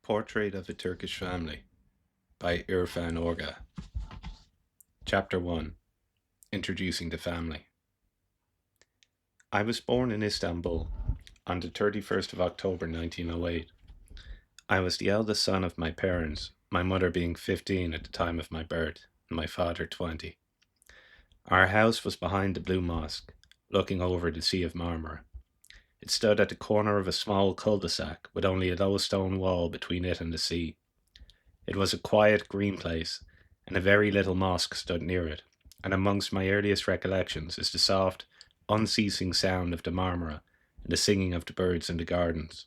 Portrait of a Turkish Family by Irfan Orga. Chapter 1. Introducing the Family. I was born in Istanbul on the 31st of October 1908. I was the eldest son of my parents, my mother being 15 at the time of my birth, and my father 20. Our house was behind the Blue Mosque, looking over the Sea of Marmara. It stood at the corner of a small cul-de-sac with only a low stone wall between it and the sea. It was a quiet green place, and a very little mosque stood near it, and amongst my earliest recollections is the soft, unceasing sound of the Marmara and the singing of the birds in the gardens.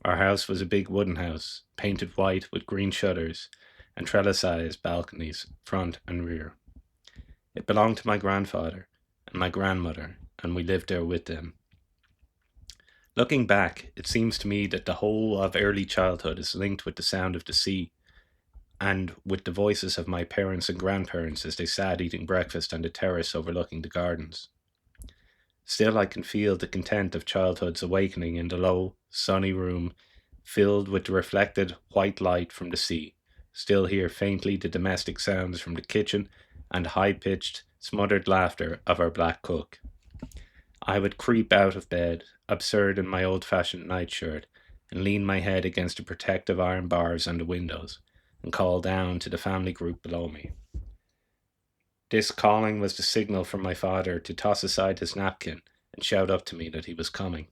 Our house was a big wooden house, painted white with green shutters and trellised balconies, front and rear. It belonged to my grandfather and my grandmother, and we lived there with them. Looking back, it seems to me that the whole of early childhood is linked with the sound of the sea, and with the voices of my parents and grandparents as they sat eating breakfast on the terrace overlooking the gardens. Still, I can feel the content of childhood's awakening in the low, sunny room filled with the reflected white light from the sea. Still hear faintly the domestic sounds from the kitchen and the high-pitched, smothered laughter of our black cook. I would creep out of bed, absurd in my old-fashioned nightshirt, and lean my head against the protective iron bars on the windows, and call down to the family group below me. This calling was the signal for my father to toss aside his napkin and shout up to me that he was coming.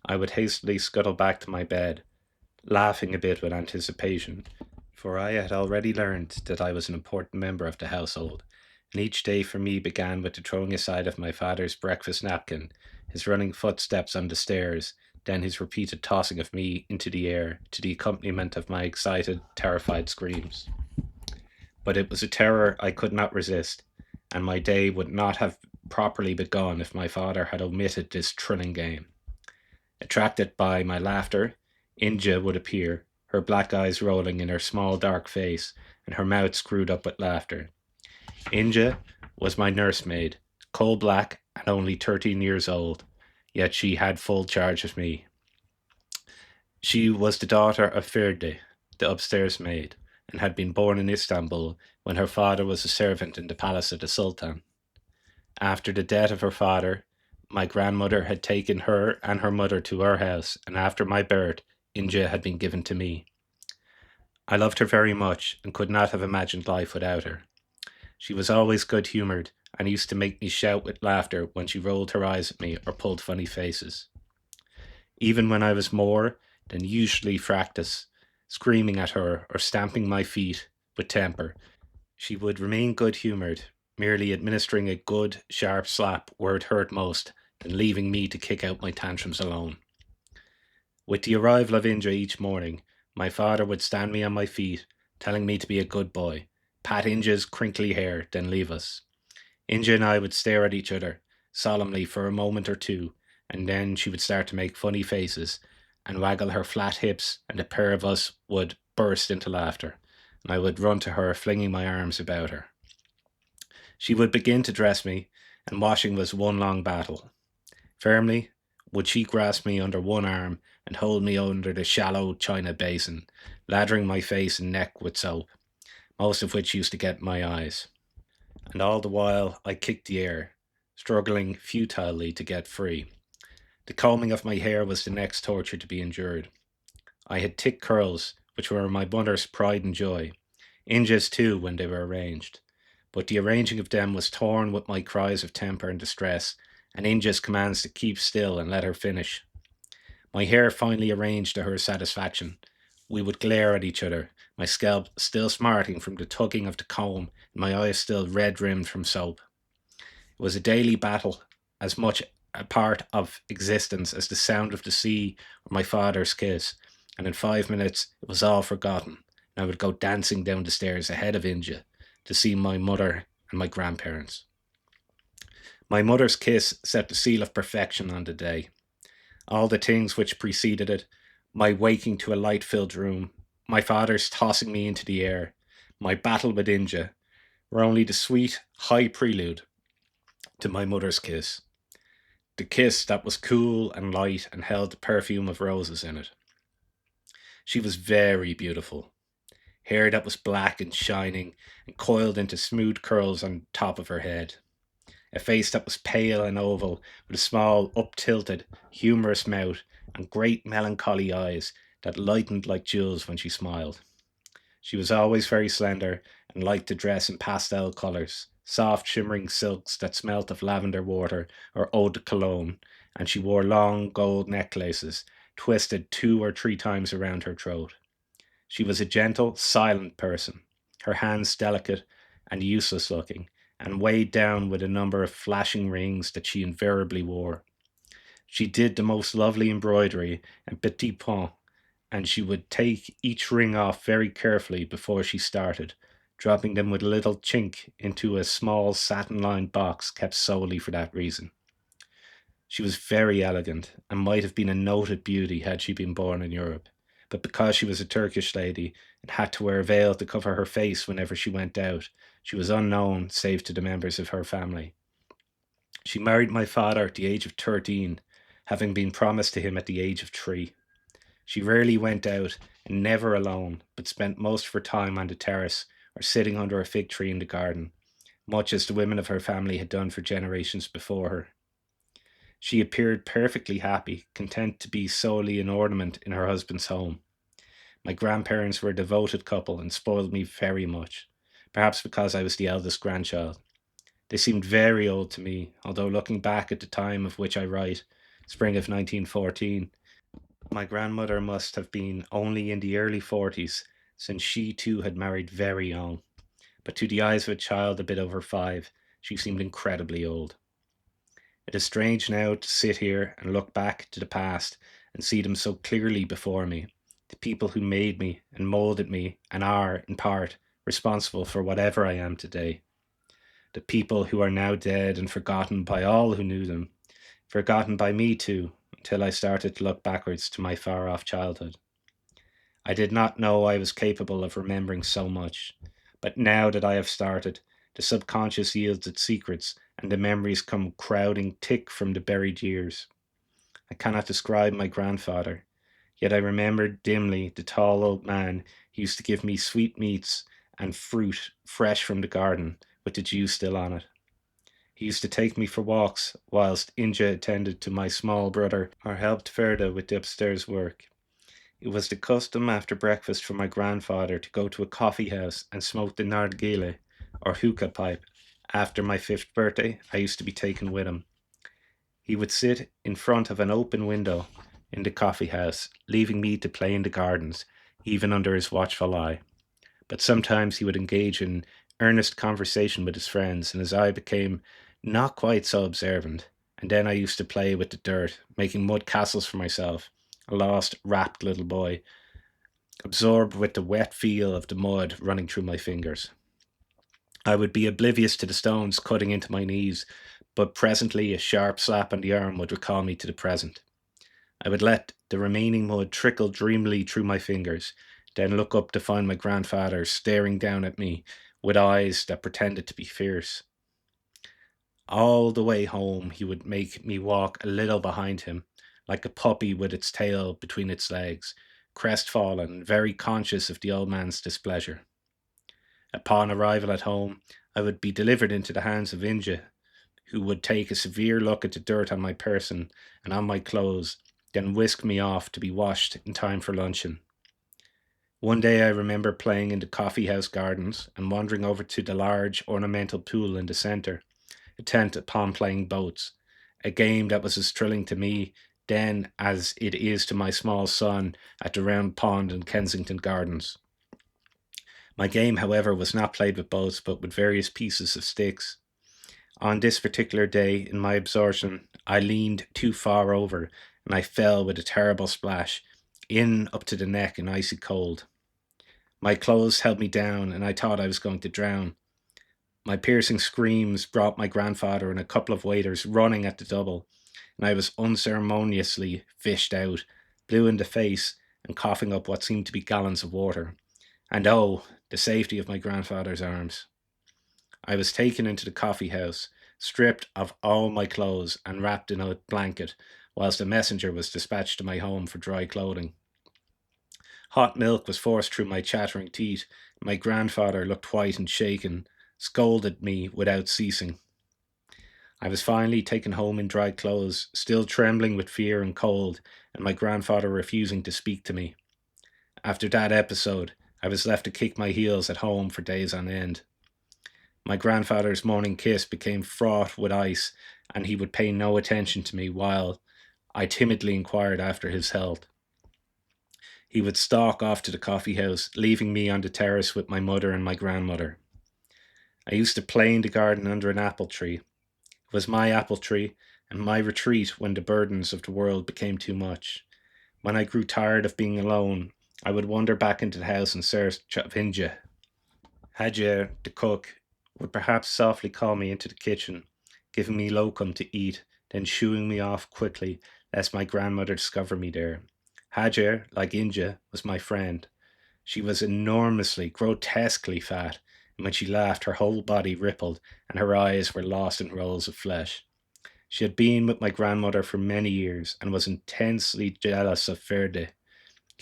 I would hastily scuttle back to my bed, laughing a bit with anticipation, for I had already learned that I was an important member of the household, and each day for me began with the throwing aside of my father's breakfast napkin, his running footsteps on the stairs, then his repeated tossing of me into the air to the accompaniment of my excited, terrified screams. But it was a terror I could not resist, and my day would not have properly begun if my father had omitted this thrilling game. Attracted by my laughter, Inja would appear, her black eyes rolling in her small dark face, and her mouth screwed up with laughter. Inja was my nursemaid, coal black and only 13 years old, yet she had full charge of me. She was the daughter of Ferdi, the upstairs maid, and had been born in Istanbul when her father was a servant in the palace of the Sultan. After the death of her father, my grandmother had taken her and her mother to our house, and after my birth, Inja had been given to me. I loved her very much and could not have imagined life without her. She was always good-humoured and used to make me shout with laughter when she rolled her eyes at me or pulled funny faces. Even when I was more than usually fractious, screaming at her or stamping my feet with temper, she would remain good-humoured, merely administering a good, sharp slap where it hurt most, than leaving me to kick out my tantrums alone. With the arrival of Inja each morning, my father would stand me on my feet, telling me to be a good boy, pat Inja's crinkly hair, then leave us. Inja and I would stare at each other, solemnly for a moment or two, and then she would start to make funny faces, and waggle her flat hips, and the pair of us would burst into laughter, and I would run to her, flinging my arms about her. She would begin to dress me, and washing was one long battle. Firmly would she grasp me under one arm and hold me under the shallow china basin, lathering my face and neck with soap, most of which used to get my eyes. And all the while I kicked the air, struggling futilely to get free. The combing of my hair was the next torture to be endured. I had thick curls, which were my mother's pride and joy, Inja's too when they were arranged, but the arranging of them was torn with my cries of temper and distress, and Inja's commands to keep still and let her finish. My hair finally arranged to her satisfaction, we would glare at each other, my scalp still smarting from the tugging of the comb, and my eyes still red-rimmed from soap. It was a daily battle, as much a part of existence as the sound of the sea or my father's kiss, and in 5 minutes it was all forgotten, and I would go dancing down the stairs ahead of Inja to see my mother and my grandparents. My mother's kiss set the seal of perfection on the day. All the things which preceded it, my waking to a light-filled room, my father's tossing me into the air, my battle with Inja, were only the sweet, high prelude to my mother's kiss. The kiss that was cool and light and held the perfume of roses in it. She was very beautiful. Hair that was black and shining and coiled into smooth curls on top of her head. A face that was pale and oval, with a small, up-tilted, humorous mouth and great melancholy eyes that lightened like jewels when she smiled. She was always very slender and liked to dress in pastel colours, soft shimmering silks that smelt of lavender water or eau de cologne, and she wore long gold necklaces twisted 2 or 3 times around her throat. She was a gentle, silent person, her hands delicate and useless looking, and weighed down with a number of flashing rings that she invariably wore. She did the most lovely embroidery and petit point, and she would take each ring off very carefully before she started, dropping them with a little chink into a small satin-lined box kept solely for that reason. She was very elegant, and might have been a noted beauty had she been born in Europe. But because she was a Turkish lady and had to wear a veil to cover her face whenever she went out, she was unknown save to the members of her family. She married my father at the age of 13, having been promised to him at the age of 3. She rarely went out, and never alone, but spent most of her time on the terrace or sitting under a fig tree in the garden, much as the women of her family had done for generations before her. She appeared perfectly happy, content to be solely an ornament in her husband's home. My grandparents were a devoted couple and spoiled me very much, perhaps because I was the eldest grandchild. They seemed very old to me, although looking back at the time of which I write, spring of 1914, my grandmother must have been only in the early 40s, since she too had married very young. But to the eyes of a child a bit over 5, she seemed incredibly old. It is strange now to sit here and look back to the past and see them so clearly before me, the people who made me and molded me and are, in part, responsible for whatever I am today. The people who are now dead and forgotten by all who knew them, forgotten by me too, until I started to look backwards to my far off childhood. I did not know I was capable of remembering so much, but now that I have started, the subconscious yields its secrets and the memories come crowding thick from the buried years. I cannot describe my grandfather, yet I remember dimly the tall old man who used to give me sweetmeats and fruit fresh from the garden with the juice still on it. He used to take me for walks whilst Inja attended to my small brother or helped Ferda with the upstairs work. It was the custom after breakfast for my grandfather to go to a coffee house and smoke the nargile, or hookah pipe. After my 5th birthday, I used to be taken with him. He would sit in front of an open window in the coffee house, leaving me to play in the gardens, even under his watchful eye. But sometimes he would engage in earnest conversation with his friends, and his eye became not quite so observant. And then I used to play with the dirt, making mud castles for myself, a lost, rapt little boy, absorbed with the wet feel of the mud running through my fingers. I would be oblivious to the stones cutting into my knees, but presently a sharp slap on the arm would recall me to the present. I would let the remaining mud trickle dreamily through my fingers, then look up to find my grandfather staring down at me with eyes that pretended to be fierce. All the way home, he would make me walk a little behind him, like a puppy with its tail between its legs, crestfallen, very conscious of the old man's displeasure. Upon arrival at home, I would be delivered into the hands of Inja, who would take a severe look at the dirt on my person and on my clothes, then whisk me off to be washed in time for luncheon. One day I remember playing in the coffee house gardens and wandering over to the large ornamental pool in the centre, intent upon playing boats, a game that was as thrilling to me then as it is to my small son at the round pond in Kensington Gardens. My game, however, was not played with boats but with various pieces of sticks. On this particular day, in my absorption, I leaned too far over and I fell with a terrible splash, in up to the neck in icy cold. My clothes held me down and I thought I was going to drown. My piercing screams brought my grandfather and a couple of waiters running at the double, and I was unceremoniously fished out, blue in the face and coughing up what seemed to be gallons of water. And oh, the safety of my grandfather's arms. I was taken into the coffee house, stripped of all my clothes and wrapped in a blanket, whilst a messenger was dispatched to my home for dry clothing. Hot milk was forced through my chattering teeth. My grandfather looked white and shaken, scolded me without ceasing. I was finally taken home in dry clothes, still trembling with fear and cold, and my grandfather refusing to speak to me. After that episode, I was left to kick my heels at home for days on end. My grandfather's morning kiss became fraught with ice, and he would pay no attention to me while I timidly inquired after his health. He would stalk off to the coffee house, leaving me on the terrace with my mother and my grandmother. I used to play in the garden under an apple tree. It was my apple tree and my retreat when the burdens of the world became too much. When I grew tired of being alone, I would wander back into the house in search of Inja. Hajar, the cook, would perhaps softly call me into the kitchen, giving me lokum to eat, then shooing me off quickly, lest my grandmother discover me there. Hajar, like Inja, was my friend. She was enormously, grotesquely fat, and when she laughed, her whole body rippled, and her eyes were lost in rolls of flesh. She had been with my grandmother for many years, and was intensely jealous of Ferde,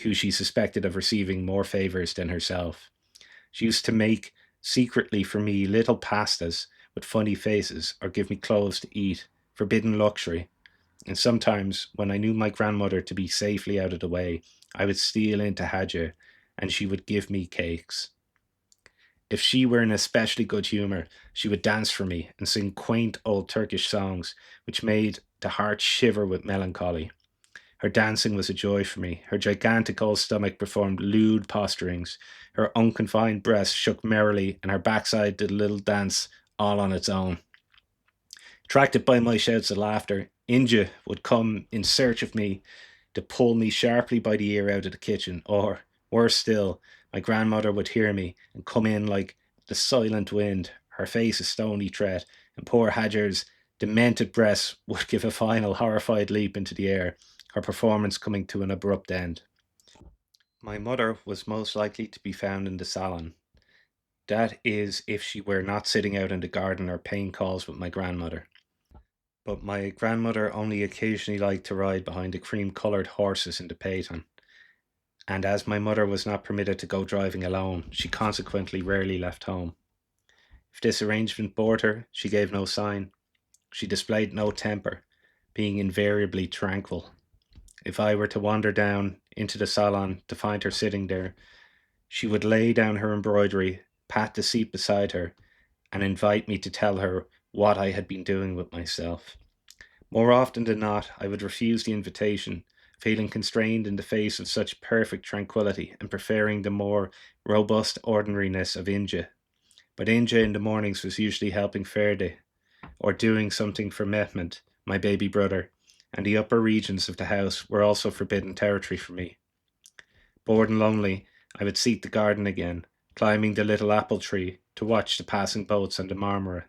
who she suspected of receiving more favours than herself. She used to make secretly for me little pastas with funny faces, or give me clothes to eat, forbidden luxury. And sometimes, when I knew my grandmother to be safely out of the way, I would steal into Hajar, and she would give me cakes. If she were in especially good humour, she would dance for me and sing quaint old Turkish songs, which made the heart shiver with melancholy. Her dancing was a joy for me. Her gigantic old stomach performed lewd posturings. Her unconfined breast shook merrily, and her backside did a little dance all on its own. Attracted by my shouts of laughter, Inja would come in search of me to pull me sharply by the ear out of the kitchen, or, worse still, my grandmother would hear me and come in like the silent wind, her face a stony threat, and poor Hajar's demented breast would give a final horrified leap into the air, her performance coming to an abrupt end. My mother was most likely to be found in the salon. That is, if she were not sitting out in the garden or paying calls with my grandmother. But my grandmother only occasionally liked to ride behind the cream-coloured horses in the phaeton, and as my mother was not permitted to go driving alone, she consequently rarely left home. If this arrangement bored her, she gave no sign. She displayed no temper, being invariably tranquil. If I were to wander down into the salon to find her sitting there, she would lay down her embroidery, pat the seat beside her, and invite me to tell her what I had been doing with myself. More often than not, I would refuse the invitation, feeling constrained in the face of such perfect tranquillity and preferring the more robust ordinariness of Inja. But Inja in the mornings was usually helping Ferde, or doing something for Mehmet, my baby brother, and the upper regions of the house were also forbidden territory for me. Bored and lonely, I would seek the garden again, climbing the little apple tree to watch the passing boats on the Marmara.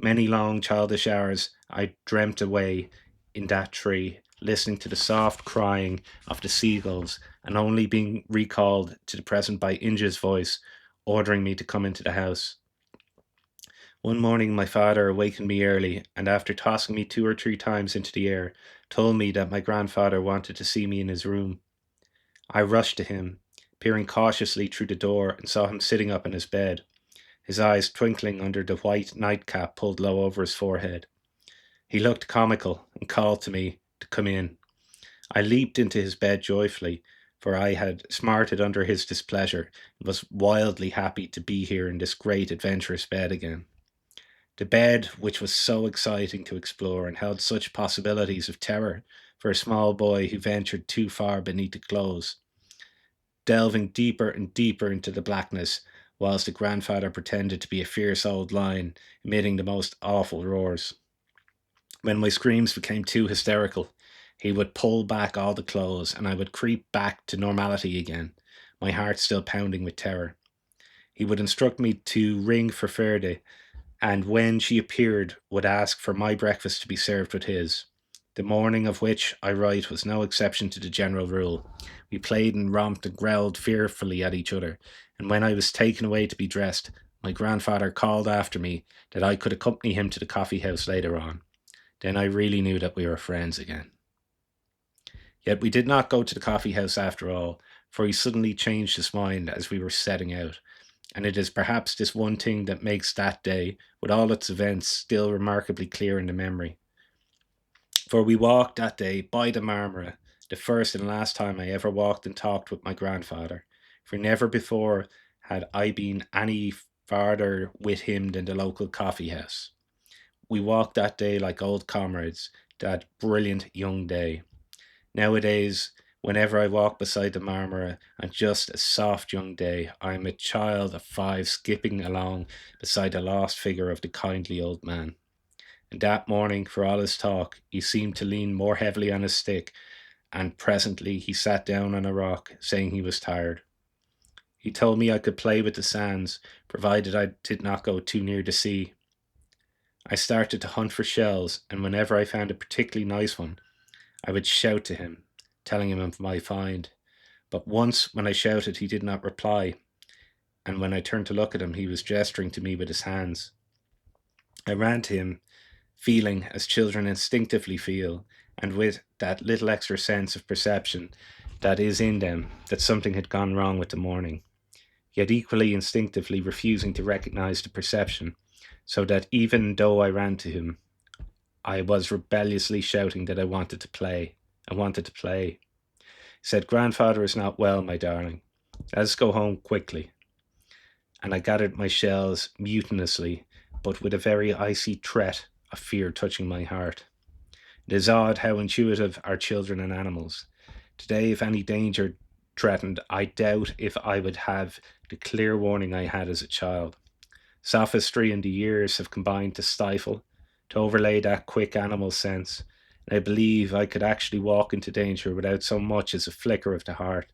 Many long childish hours I dreamt away in that tree, listening to the soft crying of the seagulls, and only being recalled to the present by Inja's voice, ordering me to come into the house. One morning my father awakened me early, and after tossing me 2 or 3 times into the air, told me that my grandfather wanted to see me in his room. I rushed to him, peering cautiously through the door, and saw him sitting up in his bed, his eyes twinkling under the white nightcap pulled low over his forehead. He looked comical and called to me to come in. I leaped into his bed joyfully, for I had smarted under his displeasure and was wildly happy to be here in this great adventurous bed again. The bed, which was so exciting to explore and held such possibilities of terror for a small boy who ventured too far beneath the clothes, delving deeper and deeper into the blackness, whilst the grandfather pretended to be a fierce old lion, emitting the most awful roars. When my screams became too hysterical, he would pull back all the clothes, and I would creep back to normality again, my heart still pounding with terror. He would instruct me to ring for Ferde, and when she appeared, would ask for my breakfast to be served with his. The morning of which I write was no exception to the general rule. We played and romped and growled fearfully at each other, and when I was taken away to be dressed, my grandfather called after me that I could accompany him to the coffee house later on. Then I really knew that we were friends again. Yet we did not go to the coffee house after all, for he suddenly changed his mind as we were setting out, and it is perhaps this one thing that makes that day, with all its events, still remarkably clear in the memory. For we walked that day by the Marmara, the first and last time I ever walked and talked with my grandfather, for never before had I been any farther with him than the local coffee house. We walked that day like old comrades, that brilliant young day. Nowadays, whenever I walk beside the Marmara on just a soft young day, I am a child of 5 skipping along beside the lost figure of the kindly old man. And that morning, for all his talk, he seemed to lean more heavily on his stick, and presently he sat down on a rock, saying he was tired. He told me I could play with the sands, provided I did not go too near the sea. I started to hunt for shells, and whenever I found a particularly nice one, I would shout to him, telling him of my find. But once, when I shouted, he did not reply, and when I turned to look at him, he was gesturing to me with his hands. I ran to him, feeling as children instinctively feel, and with that little extra sense of perception that is in them, that something had gone wrong with the morning, yet equally instinctively refusing to recognize the perception, so that even though I ran to him, I was rebelliously shouting that I wanted to play. I wanted to play. He said, "Grandfather is not well, my darling. Let us go home quickly." And I gathered my shells mutinously, but with a very icy threat of fear touching my heart. It is odd how intuitive are children and animals. Today, if any danger threatened, I doubt if I would have the clear warning I had as a child. Sophistry and the years have combined to stifle, to overlay that quick animal sense, and I believe I could actually walk into danger without so much as a flicker of the heart.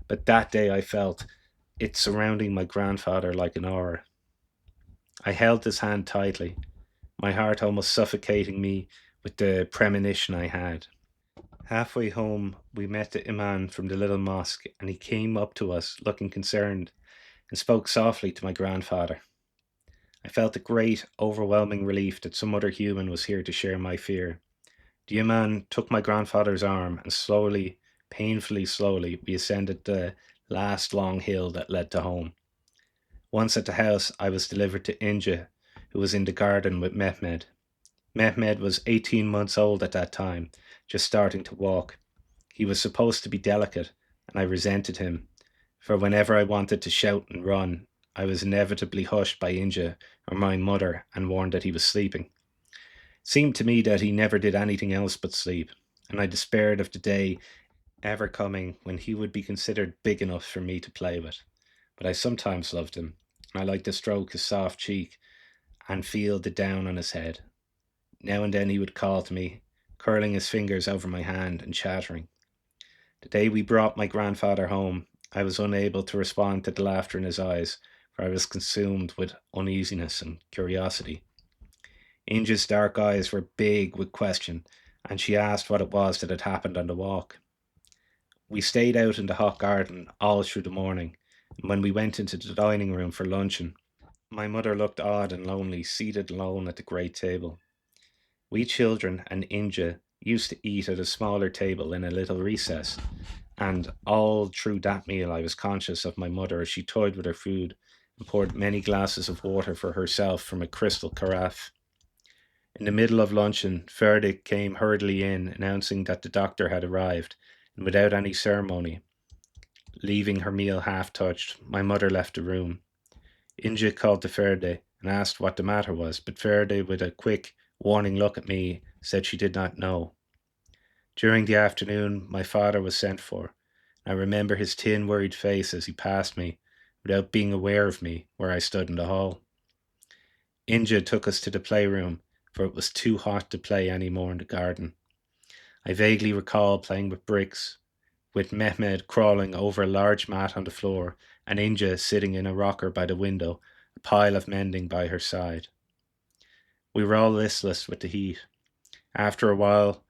But that day I felt it surrounding my grandfather like an aura. I held his hand tightly, my heart almost suffocating me with the premonition I had. Halfway home, we met the imam from the little mosque, and he came up to us looking concerned and spoke softly to my grandfather. I felt a great, overwhelming relief that some other human was here to share my fear. The imam took my grandfather's arm, and slowly, painfully slowly, we ascended the last long hill that led to home. Once at the house, I was delivered to Inja, who was in the garden with Mehmed. Mehmed was 18 months old at that time, just starting to walk. He was supposed to be delicate, and I resented him, for whenever I wanted to shout and run, I was inevitably hushed by Inja or my mother and warned that he was sleeping. It seemed to me that he never did anything else but sleep, and I despaired of the day ever coming when he would be considered big enough for me to play with. But I sometimes loved him, and I liked to stroke his soft cheek and feel the down on his head. Now and then he would call to me, curling his fingers over my hand and chattering. The day we brought my grandfather home, I was unable to respond to the laughter in his eyes, for I was consumed with uneasiness and curiosity. Inja's dark eyes were big with question, and she asked what it was that had happened on the walk. We stayed out in the hot garden all through the morning, and when we went into the dining room for luncheon, my mother looked odd and lonely, seated alone at the great table. We children and Inja used to eat at a smaller table in a little recess, and all through that meal I was conscious of my mother as she toyed with her food and poured many glasses of water for herself from a crystal carafe. In the middle of luncheon, Ferdic came hurriedly in, announcing that the doctor had arrived, and without any ceremony, leaving her meal half touched, my mother left the room. Inja called to Ferde and asked what the matter was, but Ferde, with a quick, warning look at me, said she did not know. During the afternoon, my father was sent for. I remember his thin, worried face as he passed me, without being aware of me, where I stood in the hall. Inja took us to the playroom, for it was too hot to play any more in the garden. I vaguely recall playing with bricks, with Mehmed crawling over a large mat on the floor, and Inja sitting in a rocker by the window, a pile of mending by her side. We were all listless with the heat. After a while,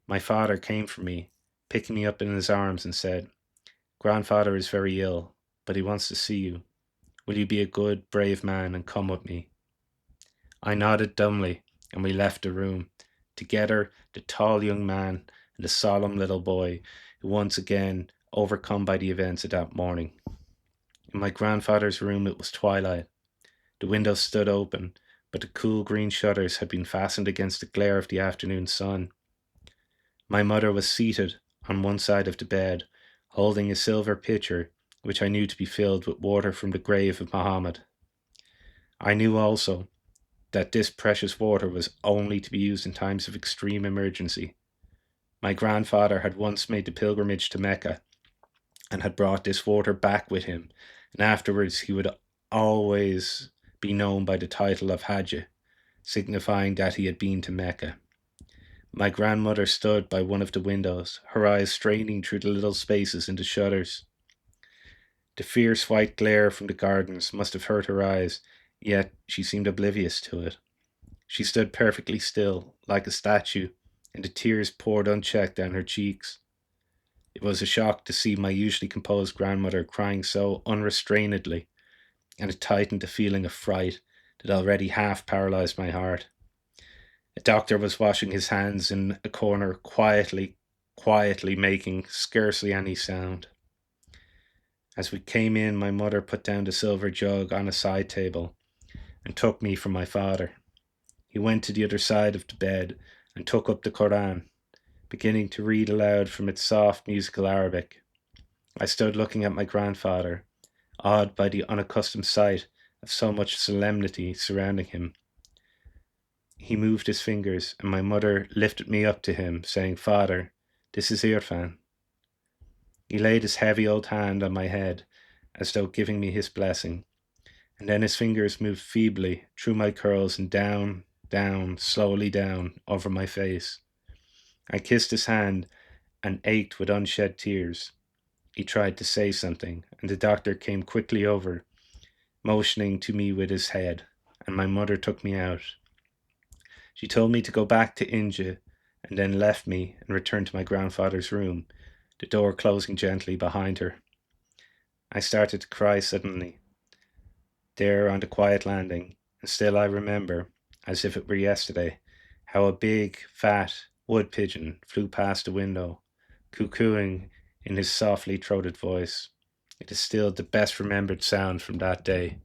my father came for me, picking me up in his arms and said, "Grandfather is very ill, but he wants to see you. Will you be a good, brave man and come with me?" I nodded dumbly, and we left the room. Together, the tall young man and the solemn little boy, who once again overcome by the events of that morning. In my grandfather's room it was twilight. The windows stood open, but the cool green shutters had been fastened against the glare of the afternoon sun. My mother was seated on one side of the bed, holding a silver pitcher, which I knew to be filled with water from the grave of Mohammed. I knew also that this precious water was only to be used in times of extreme emergency. My grandfather had once made the pilgrimage to Mecca and had brought this water back with him, and afterwards he would always be known by the title of Hajj, signifying that he had been to Mecca. My grandmother stood by one of the windows, her eyes straining through the little spaces in the shutters. The fierce white glare from the gardens must have hurt her eyes, yet she seemed oblivious to it. She stood perfectly still, like a statue, and the tears poured unchecked down her cheeks. It was a shock to see my usually composed grandmother crying so unrestrainedly, and it tightened the feeling of fright that already half paralyzed my heart. A doctor was washing his hands in a corner, quietly making scarcely any sound. As we came in, my mother put down the silver jug on a side table and took me from my father. He went to the other side of the bed and took up the Quran, beginning to read aloud from its soft musical Arabic. I stood looking at my grandfather, awed by the unaccustomed sight of so much solemnity surrounding him. He moved his fingers, and my mother lifted me up to him, saying, "Father, this is Irfan." He laid his heavy old hand on my head, as though giving me his blessing, and then his fingers moved feebly through my curls and down, slowly down, over my face. I kissed his hand and ached with unshed tears. He tried to say something, and the doctor came quickly over, motioning to me with his head, and my mother took me out. She told me to go back to India, and then left me and returned to my grandfather's room, the door closing gently behind her. I started to cry suddenly, there on the quiet landing, and still I remember, as if it were yesterday, how a big, fat wood pigeon flew past the window, cuckooing in his softly throated voice. It is still the best remembered sound from that day.